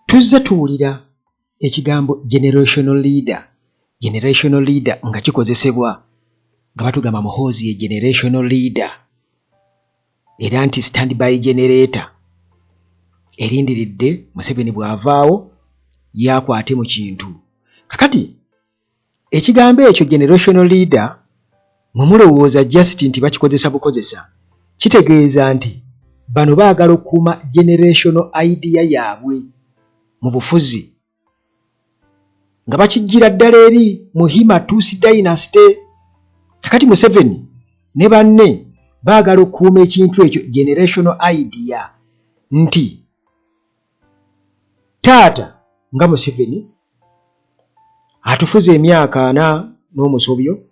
tuzze tuwulira ekigambo generational leader nga kikozesebwa nga batugamba Muhoozi ye generational leader era nti standby generator erindiridde Museveni bw'avaawo yakwate mu kintu. Kakati ekigambo ekyo generational leader mwe mulowooza just nti bakikozesa bukozesa, kitegeeza nti bano baagala okukuuma generational idea yaabwe mu bufuzi nga bakijjira ddala eri Muhima Tusi dynasty. Kakati Museveni ne banne baagala okukuuma ekintu ekyo generational idea nti taata nga Museveni atufuze emyaka 4 n'omusobyo,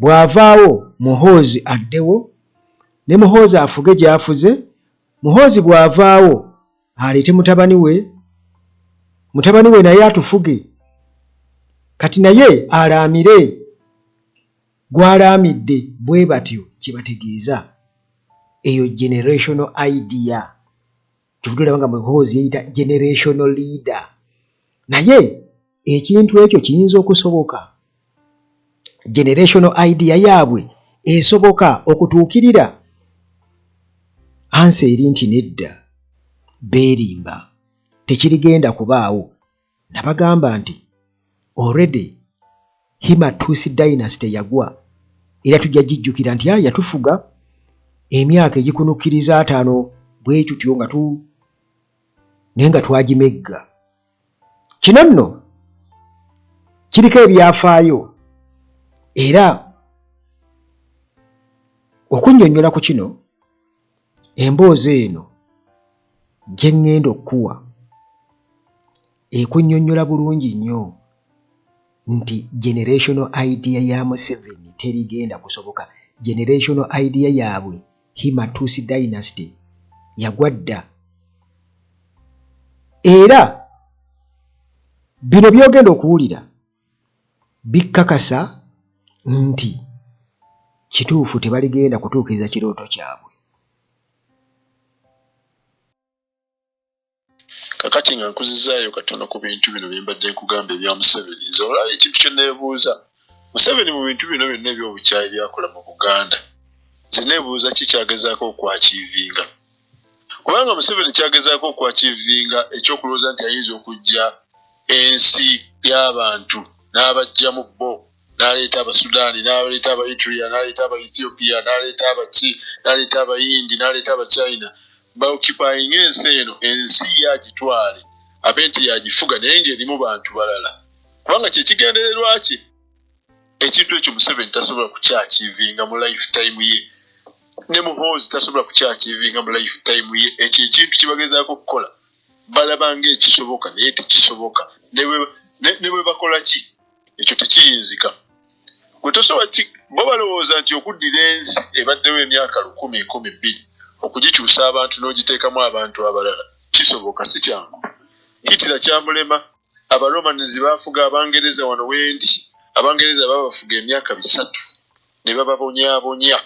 bw'avaawo Muhoozi addewo, ne Muhoozi afuge gy'afuze. Muhoozi bw'avaawo aleete mutabani we naye atufuge, kati naye alaamire gw'alaamidde. Bwe batyo kye bategeeza eyo generational idea. Kivudde olaba nga Muhoozi yeyita generational leader. Naye ekintu ekyo kiyinza okusoboka, generational idea yaabwe esoboka okutuukirira? Ansi eri nti nedda, beerimba, tekirigenda kubaawo. Nabagamba nti already Hima Tusi dynasty yagwa era tujja jijjukira nti yatufuga emyaka egikunukkiriza 5 bwe tutyo nga naye nga twagimegga. Kino nno kiriko ebyafaayo era okunnyonnyola ku kino, emboozi eno gye ŋŋenda okuwa ekunnyonnyola bulungi nnyo nti generational idea ya Museveni terigenda kusoboka. Generational idea yaabwe Hima Tusi dynasty yagwa dda. Era bino byogenda okuwulira bikkakasa nti kituufu tebaligenda kutuukiriza kirooto kyabwe. Kakati nga nkuzizaayo katono ku bintu bino bye mbadde nkugamba ebya Museveni. Nze olaba ekintu kye neebuuza, Museveni mu bintu bino byonna eby'obukyayi byakola mu Buganda, nze neebuuza ki kyagezaako okwakiivinga? Kubanga Museveni kyagezaako okwakiivinga ekyokulowooza nti ayinza okujja ensi y'abantu n'abajjamu bo, n'aleeta Abasudaani, n'aleeta Abaeritrea, n'aleeta Abaethiopia, n'aleeta Abaki, n'aleeta Abayindi, n'aleeta Abachina, baoccupying ensi eno, ensi yagitwale abe nti yagifuga naye ng'erimu bantu balala. Kubanga kye kigendererwa ki? Ekintu ekyo Museveni tasobola kukyakiivinga mu lifetime ye, ne Muhoozi tasobola kukyakiivinga mu lifetime ye. Ekyo ekintu kye bagezaako okukola balaba ng'ekisoboka naye tekisoboka. Ne bwe bakola ki? Ekyo tekiyinzika. Gwe tosobola bo balowooza nti okuddira ensi ebaddewo emyaka 10-12 okugikyusa abantu n'ogiteekamu abantu abalala kisoboka, si kyangu. Hitler kyamulema. Abaromanizi baafuga Abangereza wano wendi. Abangereza babafuga emyaka 3 ne bababonyaabonya.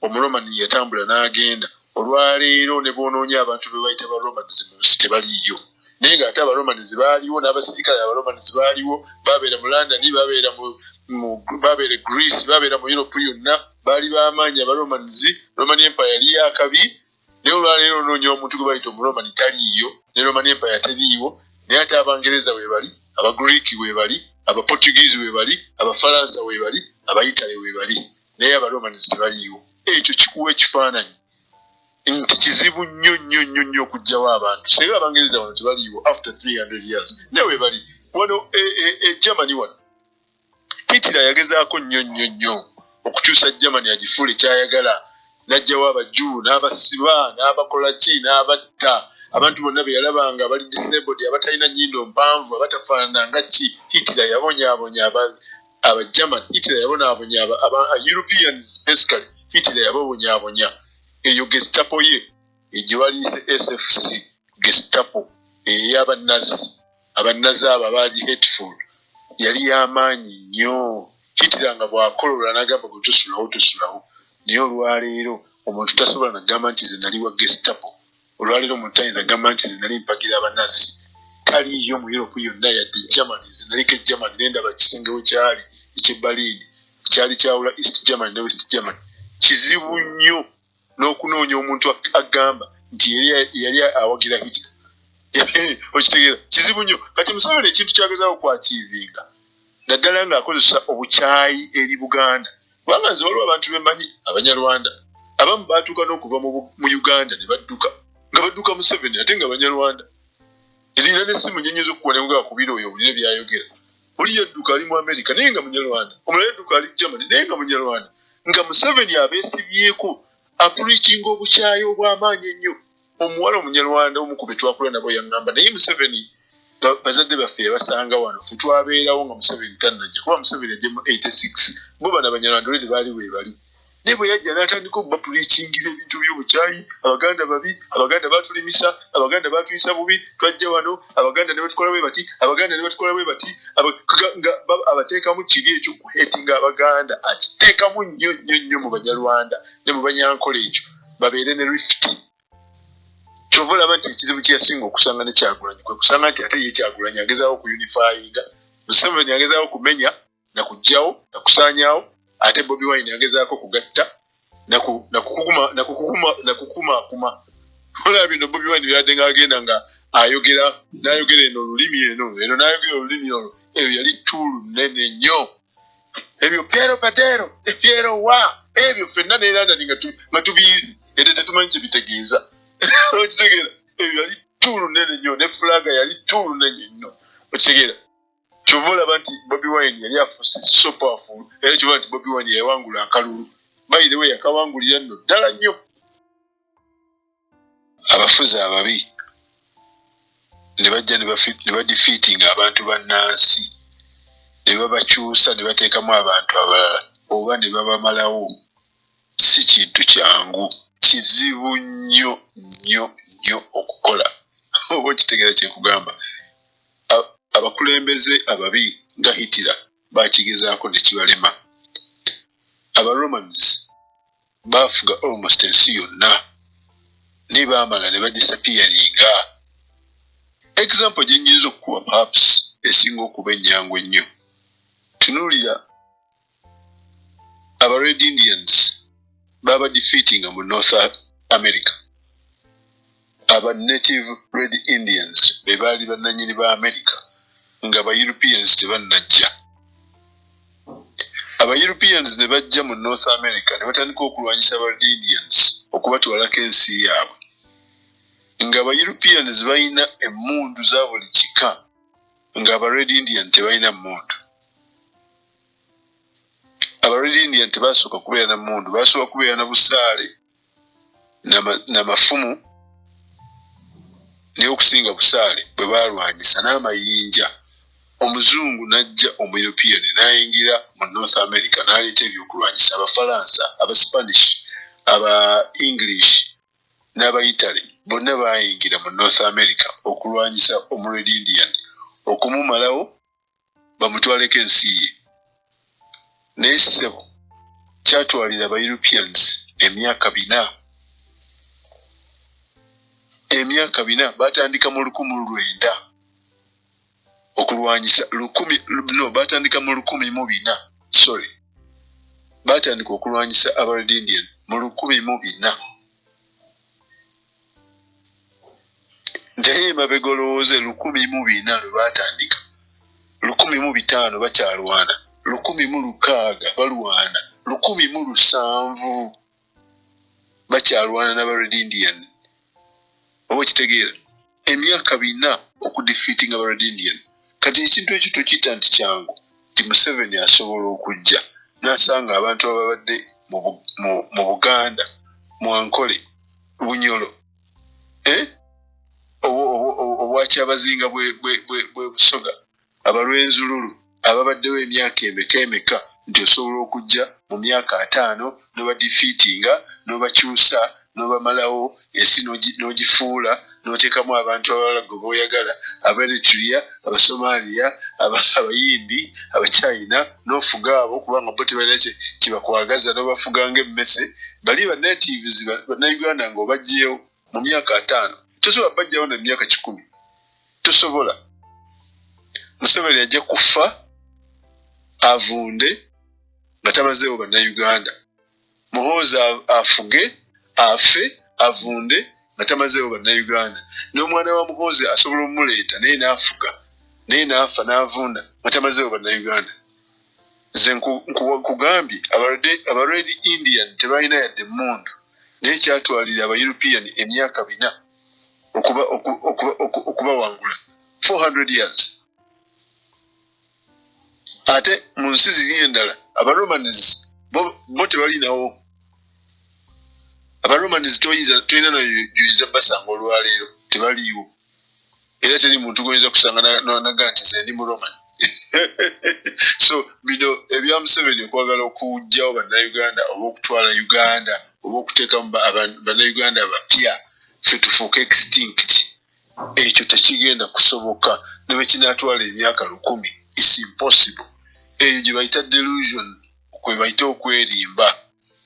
Omuromani yatambula n'agenda. Olwaleero ne boonoonya abantu be bayita Baromanizi mu nsi tebaliyo. Naye ng'ate Abaromanizi baaliwo, n'abasirikale Abaromanizi baaliwo, babeera mu London, babeera Greece, babeera mu Europe yonna, baali b'amaanyi Abaromanizi. Roman Empire yali yakabi. Naye olwaleero onoonya omuntu gwe bayita Omuromani taliiyo, ne Roman Empire teriiwo. Naye ate Abangereza we bali, Abagriiki we bali, Abaportuguese we bali, Abafalansa we bali, Abayitale we bali. Naye Abaromanizi tebaliiwo. Ekyo kikuwa ekifaananyi nti kizibu nnyo okuggyawo abantu. Singa Abangereza wano tebaliiwo after 300 years. Naye we bali wano Germany wano. Hitler yagezaako nnyo okukyusa Germany agifuule kyayagala. N'ajjawo Abajuu, n'abasiba, n'abakola ki, n'abatta. Abantu bonna be yalabanga abali disabled, abatalina nnyindo mpanvu, abatafaanana nga ki. Hitler yabonyaabonya Aba-German. Hitler yabonyaabonya Europeans basically. Hitler yabonyaabonya. Eyo Gestapo ye gye waliise SFC Gestapo ey'Abanazi. Abanazi abo abaali hateful yali y'amaanyi nnyo. Hitler nga bw'akolola n'agamba bwe tosulawo. Naye olwaleero omuntu tasobola nagamba nti ze nali wa Gestapo. olwaliro mutainza agamba nti zinali mpagira abanasi taliyo mu Europe yonna yadde Germany zinaliko Germany nendaba kisengewo kyali ekyebalini kyali kyawula East Germany ne West Germany kizibu nnyo n'okunoonya omuntu agamba nti yali awagira Hitler okitegeera kizibu nnyo kati Museveni ekintu kyagezaawo kwakiivinga naddala ng'akozesa obukyayi eri Buganda kubanga nze waliwo abantu bemanyi Abanyarwanda abamu baatuuka n'okuva mu Uganda ne badduka nga badduka Museveni ate nga Banyarwanda erina n'essimu nnyonnyoza okukuba ne mugaba kubira oyo obulire byayogera oli yadduka ali mu Amerika naye nga Munyarwanda omulala yadduka ali Germany naye nga Munyarwanda nga Museveni abeesibyeko apurikinga obukyayi obw'amaanyi ennyo omuwala Omunyarwanda omu ku be twakula nabo yaŋŋamba naye Museveni bazadde baffe yabasanga wano ffe twabeerawo nga Museveni tannajja kuba Museveni ajja mu 86 bo bano Abanyarwanda olwedi baali weebali naye bwe yajja n'atandika okubapurikingira ebintu by'obukyayi Abaganda babi Abaganda baatulimisa Abaganda baatuyisa bubi twajja wano Abaganda ne batukola bwe bati Abaganda ne batukola bwe bati abateekamu kiri ekyo kuhetinga Abaganda akiteekamu nnyo mu Banyarwanda ne mu Banyankole ekyo babeere ne rift kyova olaba nti ekizibu kye yasinga okusanga ne Kyagulanyi kwe kusanga nti ate ye Kyagulanyi agezaawo ku unifyinga Museveni agezaawo kumenya na kuggyawo na kusaanyaawo ate Bobi Wine yagezaako kugatta na kukuma olaba bino Bobi Wine byadde ng'agenda nga n'ayogera eno olulimi eno n'ayogera olulimi olwo eyo yali ttulu nnene nnyo ebyo Piero Patero Piero wa ebyo ffenna ne London nga tubiyizi ate tetumanyi kye bitegeeza okitegeera ebyo yali ttulu nnene nnyo ne fulaga yali ttulu nnene nnyo okitegeera kyova olaba nti Bobi Wine yali afuuse so powerful era kyova nti Bobi Wine yawangula akalulu by the way yakawangulira nno ddala nnyo abafuzi ababi ne bajja ne badifeatinga abantu bannansi ne babakyusa ne bateekamu abantu abalala oba ne babamalawo si kintu kyangu kizibu nnyo okukola oba okitegeera kyekugamba abakulembeze ababi nga Hitler bakigezaako ne kibalema Abaromans baafuga almost ensi yonna ne baamala ne badisappearinga example gye nnyinza okukuba perhaps esinga okuba ennyangu ennyo tunuulira aba Red Indians baba defeatinga mu North America aba Native Red Indians be baali bannannyini ba America nga ba Europeans tebannajja aba Europeans ne bajja mu North America ne batandika okulwanyisa aba Red Indians okubatwalako ensi yaabwe nga aba Europeans balina emmundu za buli kika nga aba Red Indian tebalina mmundu aba Red Indian tebasooka kubeera na mmundu basooka kubeera na busaale na mafumu naye okusinga busaale bwe baalwanyisa n'amayinja omuzungu najja omu-European n'ayingira mu North America n'aleeta ebyokulwanyisa abafalansa aba-Spanish aba-English n'aba-Italy bonna baayingira mu North America okulwanyisa omu-Red Indian okumumalawo bamutwaleko ensi ye naye ssebo kyatwalira aba-Europeans emyaka 4 batandika mu 1900 okulwanyisa batandika mu 1400 batandika okulwanyisa aba Red Indian mu 1400 naye mabega olowooze 1400 lwe batandika 1500 bakyalwana 1600 balwana 1700 bakyalwana n'aba Red Indian oba kitegeera emyaka 4 okudefeatinga aba Red Indian kati ekintu ekyo tokiyita nti kyangu nti Museveni asobola okujja n'asanga abantu ababadde mu Buganda mu Ankole Bunyolo obwakyabazinga bwe Busoga abalw'enzululu ababaddewo emyaka emeka nti osobola okujja mu myaka 5 n'obadefeatinga n'obakyusa n'obamalawo ensi n'ogifuula n'oteekamu abantu abalala gwe b'oyagala aba-Eritrea aba-Somalia abayindi aba-China n'ofuga abo kubanga bo tebalina kyebakwagaza n'obafuga ng'emmese bali ba natives bannayuganda ng'obagyewo mu myaka 5 tosobola bajjawo na myaka 10 tosobola Museveni ajja kufa avunde nga tamazeewo bannayuganda Muhoozi afuge afe avunde nga tamazeewo bannayuganda n'omwana wa Muhoozi asobola omuleeta naye n'afuga naye n'afa n'avunda nga tamazeewo bannayuganda nze nkugambye aba Red Indian tebalina yadde mundu naye kyatwalira aba European emyaka 4 okuba wangula 400 years ate mu nsi ziri endala aba Romans bo tebalinawo aba Romans toyina nayo basanga olwaleero tebaliiwo era teri muntu goyinza kusanga naga nti nze ndi mu Roman so bino ebya Museveni okwagala okujjawo bannayuganda oba okutwala Uganda oba okuteekamu bannayuganda abapya ffe tufuuka extinct ekyo tekigenda kusoboka ne bwe kinaatwala emyaka 10 is impossible eyo gye bayita delusion kwe bayita okwerimba